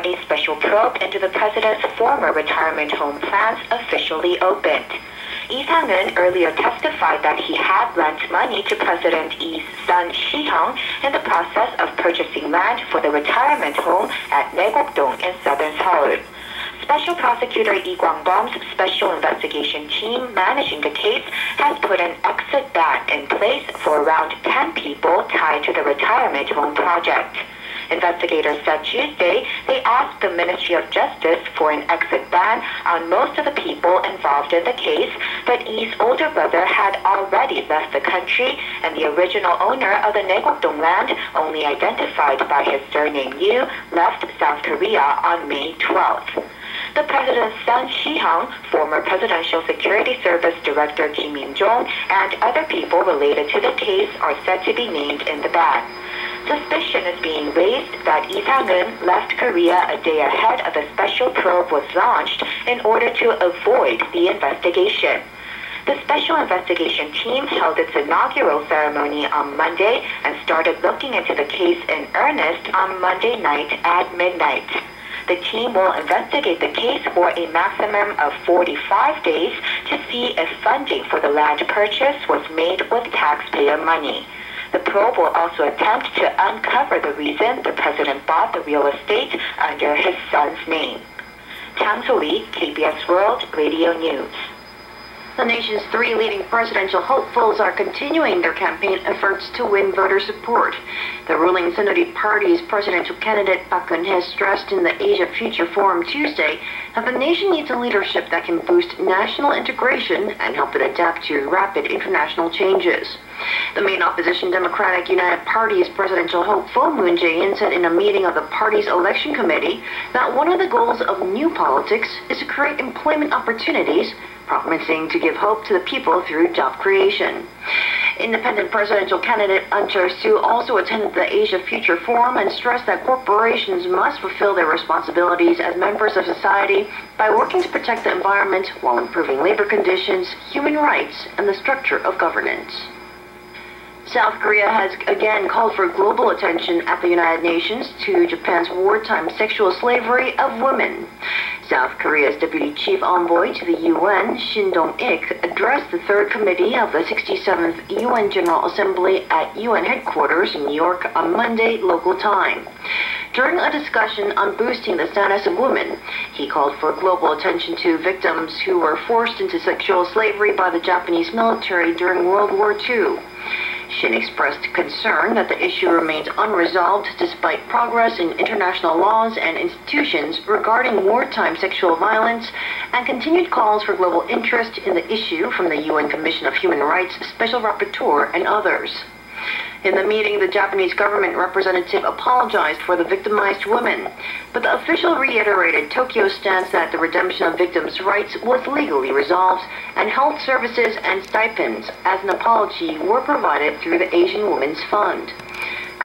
a special probe into the president's former retirement home plans officially opened. Lee Sang-eun earlier testified that he had lent money to President Lee's son Shi-hyung in the process of purchasing land for the retirement home at Naegok-dong in southern Seoul. Special Prosecutor Lee Kwang-bum's special investigation team managing the case has put an exit ban in place for around 10 people tied to the retirement home project. Investigators said Tuesday they asked the Ministry of Justice for an exit ban on most of the people involved in the case, but Lee's older brother had already left the country, and the original owner of the Naegok-dong land, only identified by his surname Yoo, left South Korea on May 12th. The president's son Shi-hyung, former Presidential Security Service Director Kim In-jong, and other people related to the case are said to be named in the ban. Suspicion is being raised that Lee Sang-eun left Korea a day ahead of the special probe was launched in order to avoid the investigation. The Special Investigation Team held its inaugural ceremony on Monday and started looking into the case in earnest on Monday night at midnight. The team will investigate the case for a maximum of 45 days to see if funding for the land purchase was made with taxpayer money. The probe will also attempt to uncover the reason the president bought the real estate under his son's name. Chang So-lee, KBS World Radio News. The nation's three leading presidential hopefuls are continuing their campaign efforts to win voter support. The ruling Saenuri Party's presidential candidate Park Geun-hye stressed in the Asia Future Forum Tuesday that the nation needs a leadership that can boost national integration and help it adapt to rapid international changes. The main opposition Democratic United Party's presidential hopeful Moon Jae-in said in a meeting of the party's election committee that one of the goals of new politics is to create employment opportunities, promising to give hope to the people through job creation. Independent presidential candidate Ahn Cheol-soo also attended the Asia Future Forum and stressed that corporations must fulfill their responsibilities as members of society by working to protect the environment while improving labor conditions, human rights, and the structure of governance. South Korea has again called for global attention at the United Nations to Japan's wartime sexual slavery of women. South Korea's Deputy Chief Envoy to the UN, Shin Dong-ik, addressed the Third Committee of the 67th UN General Assembly at UN headquarters in New York on Monday, local time. During a discussion on boosting the status of women, he called for global attention to victims who were forced into sexual slavery by the Japanese military during World War II. Shin expressed concern that the issue remains unresolved despite progress in international laws and institutions regarding wartime sexual violence, and continued calls for global interest in the issue from the UN Commission of Human Rights Special Rapporteur and others. In the meeting, the Japanese government representative apologized for the victimized women, but the official reiterated Tokyo's stance that the redemption of victims' rights was legally resolved, and health services and stipends as an apology were provided through the Asian Women's Fund.